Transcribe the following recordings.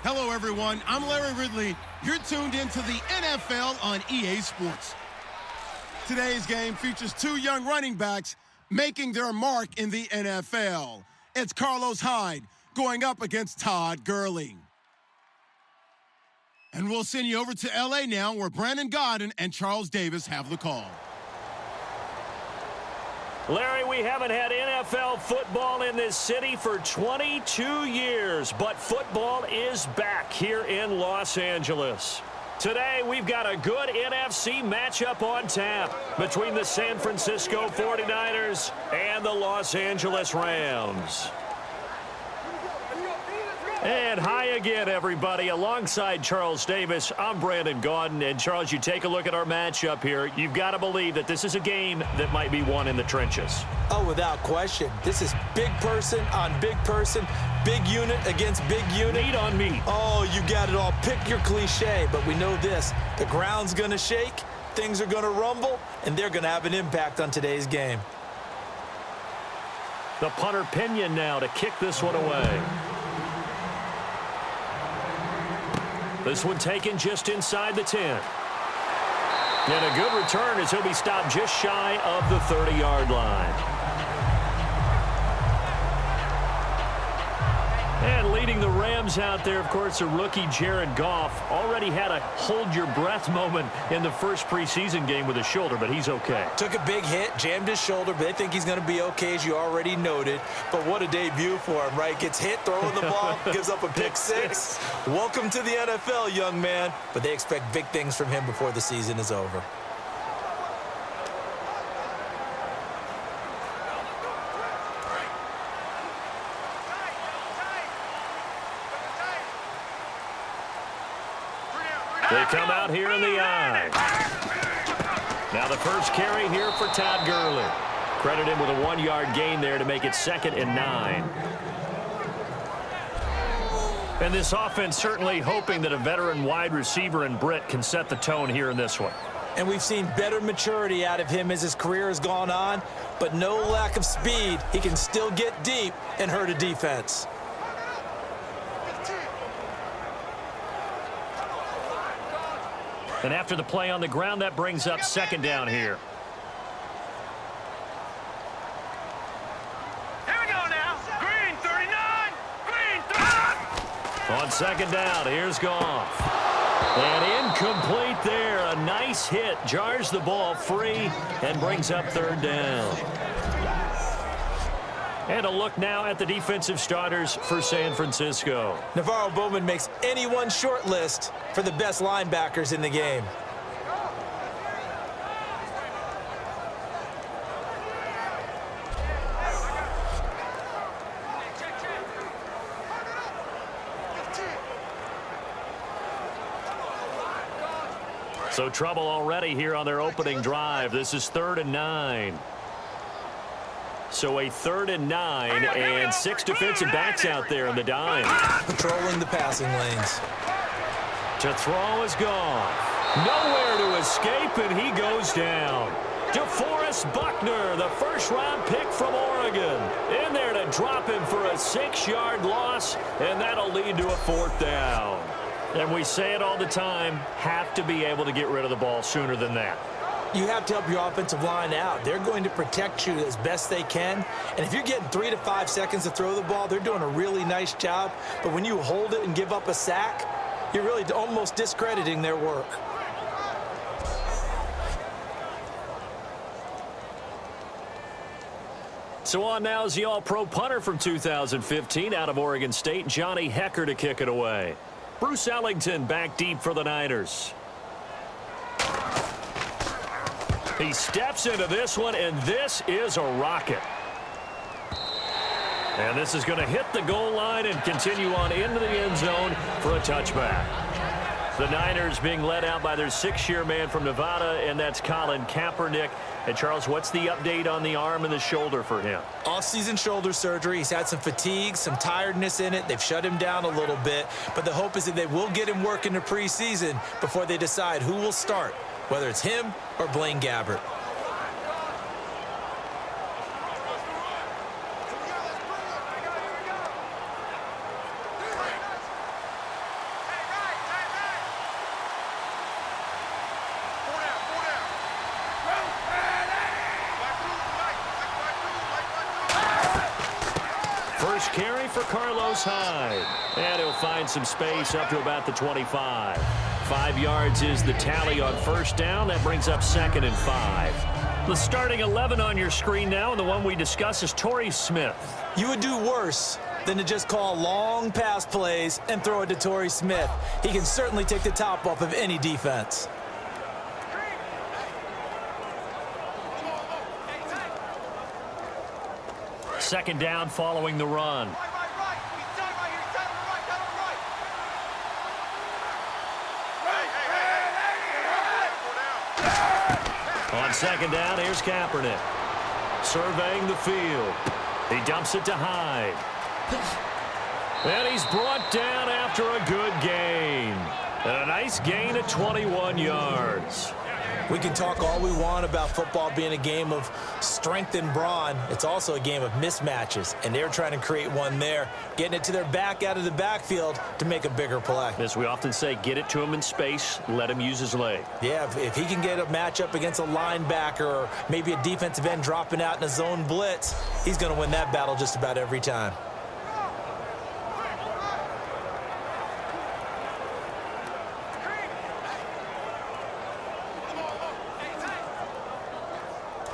Hello, everyone. I'm Larry Ridley. You're tuned into the NFL on EA Sports. Today's game features two young running backs making their mark in the NFL. It's Carlos Hyde going up against Todd Gurley. And we'll send you over to L.A. now, where Brandon Gaudin and Charles Davis have the call. Larry, we haven't had NFL football in this city for 22 years, but football is back here in Los Angeles. Today, we've got a good NFC matchup on tap between the San Francisco 49ers and the Los Angeles Rams. And hi again, everybody. Alongside Charles Davis, I'm Brandon Gaudin. And, Charles, you take a look at our matchup here. You've got to believe that this is a game that might be won in the trenches. Oh, without question. This is big person on big person, big unit against big unit. Meat on meat. Oh, you got it all. Pick your cliche, but we know this. The ground's going to shake, things are going to rumble, and they're going to have an impact on today's game. The punter Pinion now to kick this one away. This one taken just inside the 10. And a good return as he'll be stopped just shy of the 30-yard line. And leading the Rams out there, of course, a rookie Jared Goff. Already had a hold-your-breath moment in the first preseason game with his shoulder, but he's okay. Took a big hit, jammed his shoulder, but they think he's going to be okay, as you already noted. But what a debut for him, right? Gets hit, throwing the ball, gives up a pick six. Welcome to the NFL, young man. But they expect big things from him before the season is over. They come out here in the eye. Now the first carry here for Todd Gurley. Credit him with a 1-yard gain there to make it 2nd and 9. And this offense certainly hoping that a veteran wide receiver in Britt can set the tone here in this one. And we've seen better maturity out of him as his career has gone on, but no lack of speed. He can still get deep and hurt a defense. And after the play on the ground, that brings up 2nd down here. Here we go now. Green 39. Green 39. On 2nd down, here's Goff. And incomplete there. A nice hit. Jars the ball free and brings up 3rd down. And a look now at the defensive starters for San Francisco. Navarro Bowman makes anyone's short list for the best linebackers in the game. So trouble already here on their opening drive. This is 3rd and 9. So a 3rd and 9 and 6 defensive backs out there in the dime. Patrolling the passing lanes. To throw is Goff. Nowhere to escape, and he goes down. DeForest Buckner, the first-round pick from Oregon. In there to drop him for a 6-yard loss, and that'll lead to a 4th down. And we say it all the time, have to be able to get rid of the ball sooner than that. You have to help your offensive line out. They're going to protect you as best they can. And if you're getting 3 to 5 seconds to throw the ball, they're doing a really nice job. But when you hold it and give up a sack, you're really almost discrediting their work. So on now is the all-pro punter from 2015 out of Oregon State, Johnny Hecker, to kick it away. Bruce Ellington back deep for the Niners. He steps into this one, and this is a rocket. And this is going to hit the goal line and continue on into the end zone for a touchback. The Niners being led out by their 6-year man from Nevada, and that's Colin Kaepernick. And, Charles, what's the update on the arm and the shoulder for him? Off-season shoulder surgery. He's had some fatigue, some tiredness in it. They've shut him down a little bit. But the hope is that they will get him working the preseason before they decide who will start, whether it's him or Blaine Gabbert. first carry for Carlos Hyde. And he'll find some space up to about the 25. 5 yards is the tally on first down. That brings up 2nd and 5. The starting 11 on your screen now, and the one we discuss is Torrey Smith. You would do worse than to just call long pass plays and throw it to Torrey Smith. He can certainly take the top off of any defense. Second down following the run. On second down, here's Kaepernick. Surveying the field. He dumps it to Hyde. And he's brought down after a good gain. And a nice gain of 21 yards. We can talk all we want about football being a game of strength and brawn. It's also a game of mismatches, and they're trying to create one there, getting it to their back out of the backfield to make a bigger play. As we often say, get it to him in space, let him use his leg. Yeah, if he can get a matchup against a linebacker or maybe a defensive end dropping out in a zone blitz, he's going to win that battle just about every time.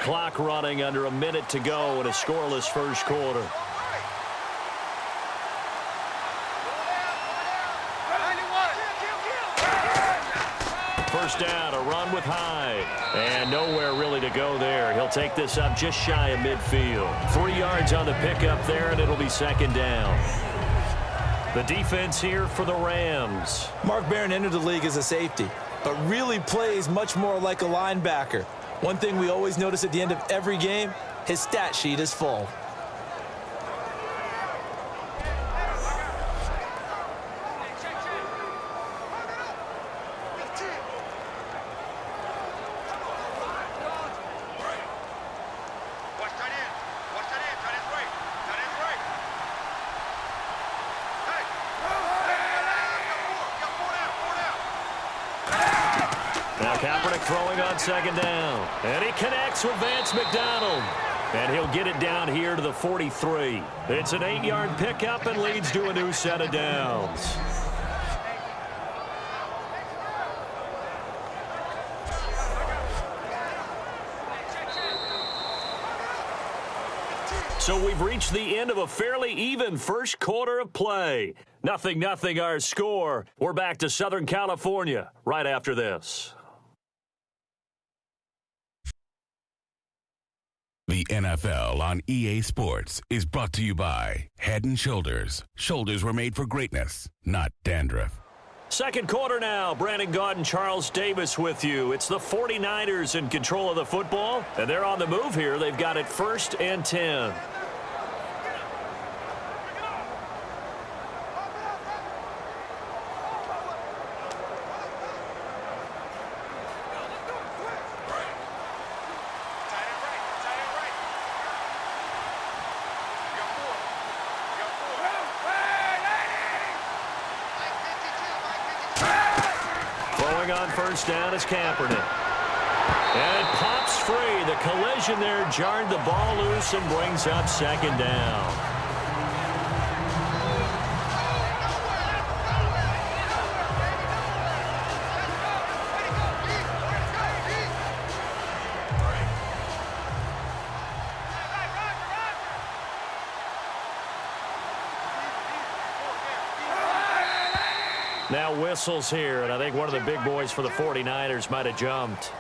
Clock running, under a minute to go in a scoreless first quarter. First down, a run with Hyde. And nowhere really to go there. He'll take this up just shy of midfield. 3 yards on the pickup there, and it'll be second down. The defense here for the Rams. Mark Barron entered the league as a safety, but really plays much more like a linebacker. One thing we always notice at the end of every game, his stat sheet is full. Kaepernick throwing on second down. And he connects with Vance McDonald. And he'll get it down here to the 43. It's an 8-yard pickup and leads to a new set of downs. So we've reached the end of a fairly even first quarter of play. 0-0 our score. We're back to Southern California right after this. The NFL on EA Sports is brought to you by Head & Shoulders. Shoulders were made for greatness, not dandruff. Second quarter now. Brandon Gaudin, Charles Davis with you. It's the 49ers in control of the football, and they're on the move here. They've got it 1st and 10. On first down is Kaepernick. And it pops free. The collision there jarred the ball loose and brings up second down. Now whistles here, and I think one of the big boys for the 49ers might have jumped.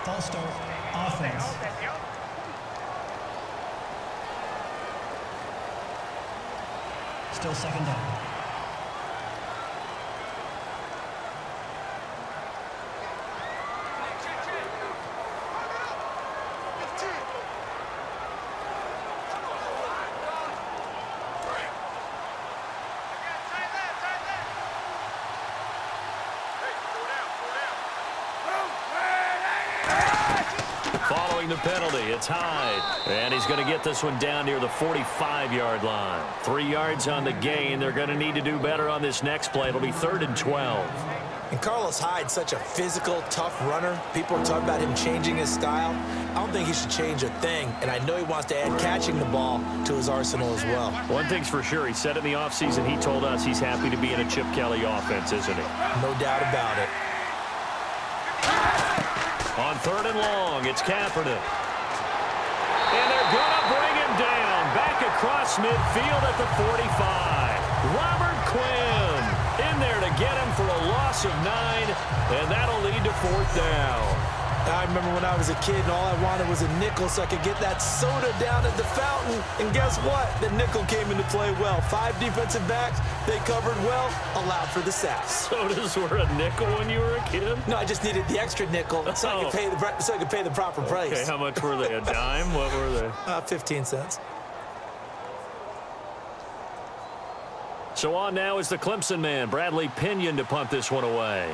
False start, offense. Still second down. Following the penalty, it's Hyde. And he's going to get this one down near the 45-yard line. 3 yards on the gain. They're going to need to do better on this next play. It'll be 3rd and 12. And Carlos Hyde's such a physical, tough runner. People are talking about him changing his style. I don't think he should change a thing, and I know he wants to add catching the ball to his arsenal as well. One thing's for sure, he said in the offseason he told us he's happy to be in a Chip Kelly offense, isn't he? No doubt about it. On 3rd and long, it's Kaepernick. And they're going to bring him down. Back across midfield at the 45. Robert Quinn in there to get him for a loss of 9, and that'll lead to 4th down. I remember when I was a kid and all I wanted was a nickel so I could get that soda down at the fountain. And guess what? The nickel came into play well. 5 defensive backs, they covered well, allowed for the sacks. Sodas were a nickel when you were a kid? No, I just needed the extra nickel so I could pay the proper price. Okay, how much were they? A dime? What were they? 15 cents. So on now is the Clemson man, Bradley Pinion, to punt this one away.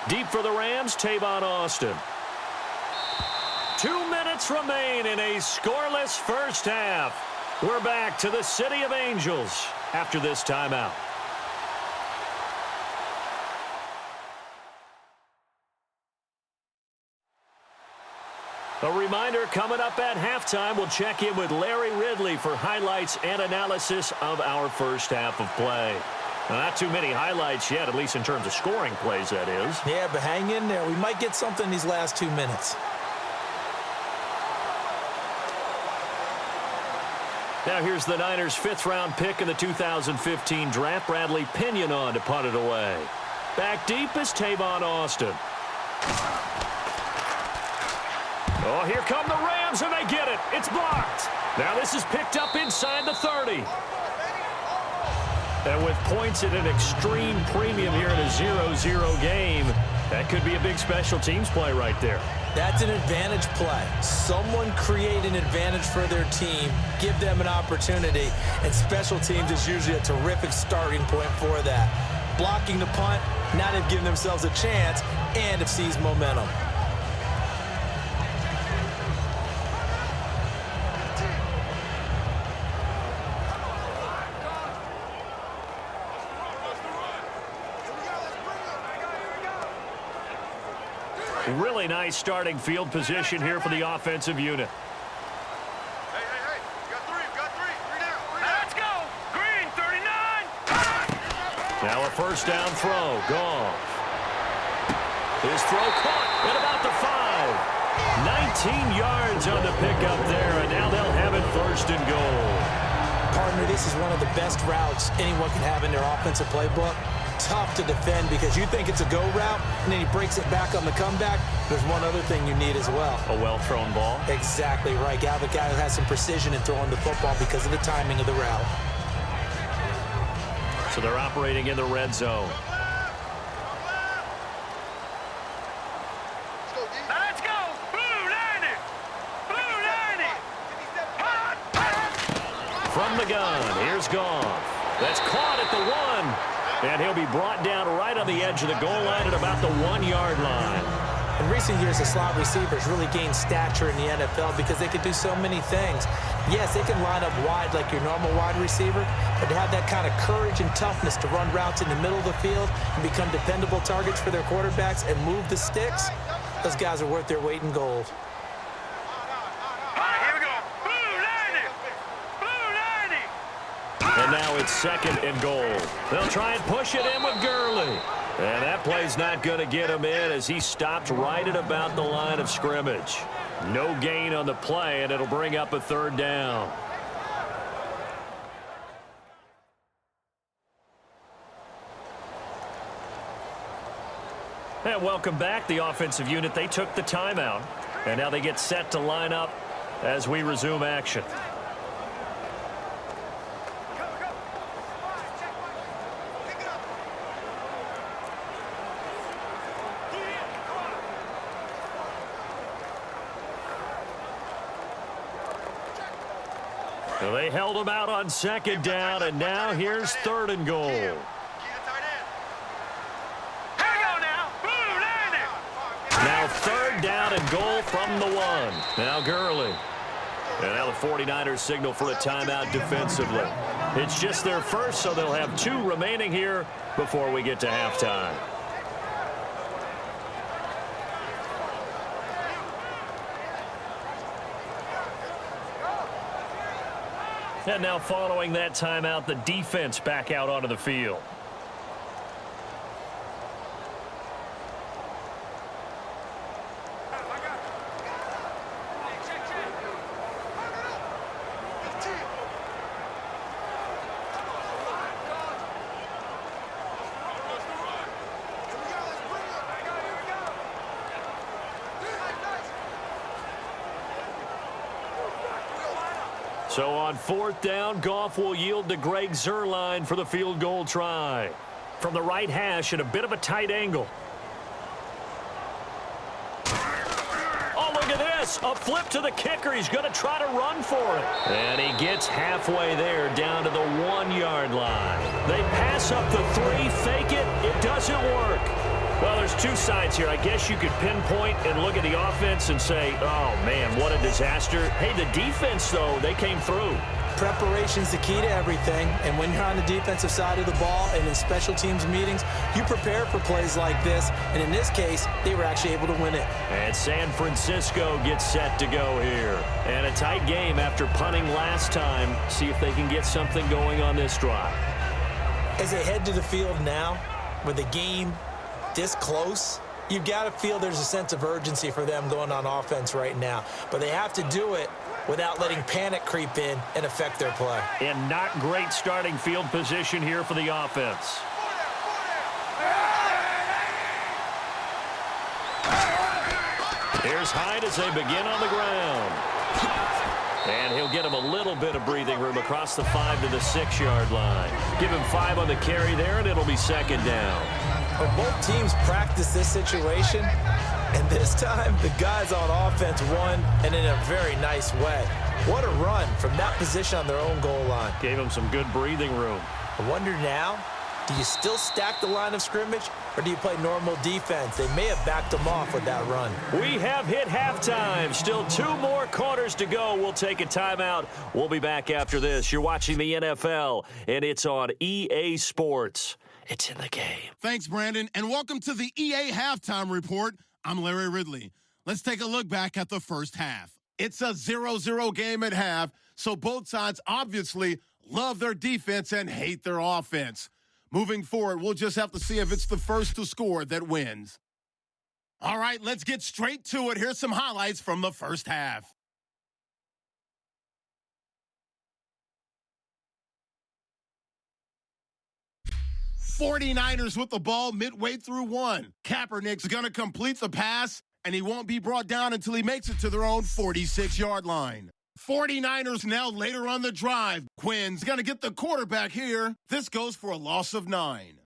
Deep for the Rams, Tavon Austin. 2 minutes remain in a scoreless first half. We're back to the City of Angels after this timeout. A reminder, coming up at halftime, we'll check in with Larry Ridley for highlights and analysis of our first half of play. Now, not too many highlights yet, at least in terms of scoring plays, that is. Yeah, but hang in there. We might get something these last 2 minutes. Now here's the Niners' 5th-round pick in the 2015 draft, Bradley Pinion, on to punt it away. Back deep is Tavon Austin. Oh, here come the Rams, and they get it. It's blocked. Now this is picked up inside the 30. And with points at an extreme premium here in a 0-0 game, that could be a big special teams play right there. That's an advantage play. Someone create an advantage for their team, give them an opportunity, and special teams is usually a terrific starting point for that. Blocking the punt, now they've given themselves a chance and have seized momentum. Really nice starting field position here for the offensive unit. Hey, you got three. Three down. Let's go. Green, 39. Now a first down throw. Goff. His throw caught at about the 5. 19 yards on the pickup there, and now they'll have it 1st and goal. Partner, this is one of the best routes anyone can have in their offensive playbook. Tough to defend because you think it's a go route, and then he breaks it back on the comeback. There's one other thing you need as well. A well-thrown ball. Exactly right. You have a guy who has some precision in throwing the football because of the timing of the route. So they're operating in the red zone. Let's go. Blue 90. Blue 90. From the gun, here's Goff. That's caught at the 1. And he'll be brought down right on the edge of the goal line at about the 1-yard line. In recent years, the slot receivers really gained stature in the NFL because they could do so many things. Yes, they can line up wide like your normal wide receiver, but to have that kind of courage and toughness to run routes in the middle of the field and become dependable targets for their quarterbacks and move the sticks, those guys are worth their weight in gold. Here we go. Blue 90. Blue 90. And now it's 2nd and goal. They'll try and push it in with Gurley. And that play's not going to get him in as he stopped right at about the line of scrimmage. No gain on the play, and it'll bring up a 3rd down. And welcome back, the offensive unit. They took the timeout, and now they get set to line up as we resume action. So they held him out on 2nd down, and now here's 3rd and goal. Here we go now. Blue 90. Now 3rd down and goal from the 1. Now Gurley. And now the 49ers signal for a timeout defensively. It's just their first, so they'll have 2 remaining here before we get to halftime. And now following that timeout, the defense back out onto the field. So on 4th down, Goff will yield to Greg Zuerlein for the field goal try. From the right hash at a bit of a tight angle. Oh, look at this. A flip to the kicker. He's going to try to run for it. And he gets halfway there down to the 1-yard line. They pass up the 3, fake it. It doesn't work. Well, there's two sides here. I guess you could pinpoint and look at the offense and say, oh, man, what a disaster. Hey, the defense, though, they came through. Preparation's the key to everything, and when you're on the defensive side of the ball and in special teams meetings, you prepare for plays like this, and in this case, they were actually able to win it. And San Francisco gets set to go here. And a tight game after punting last time. See if they can get something going on this drive. As they head to the field now, with the game this close, you've got to feel there's a sense of urgency for them going on offense right now. But they have to do it without letting panic creep in and affect their play. And not great starting field position here for the offense. Here's Hyde as they begin on the ground. And he'll get him a little bit of breathing room across the 5 to the 6-yard line. Give him 5 on the carry there, and it'll be 2nd down. Well, both teams practice this situation, and this time the guys on offense won, and in a very nice way. What a run from that position on their own goal line. Gave him some good breathing room. I wonder now, do you still stack the line of scrimmage, or do you play normal defense? They may have backed them off with that run. We have hit halftime. Still 2 more quarters to go. We'll take a timeout. We'll be back after this. You're watching the NFL, and it's on EA Sports. It's in the game. Thanks, Brandon, and welcome to the EA Halftime Report. I'm Larry Ridley. Let's take a look back at the first half. It's a 0-0 game at half, so both sides obviously love their defense and hate their offense. Moving forward, we'll just have to see if it's the first to score that wins. All right, let's get straight to it. Here's some highlights from the first half. '49ers with the ball midway through 1. Kaepernick's going to complete the pass, and he won't be brought down until he makes it to their own 46-yard line. '49ers now later on the drive. Quinn's going to get the quarterback here. This goes for a loss of 9.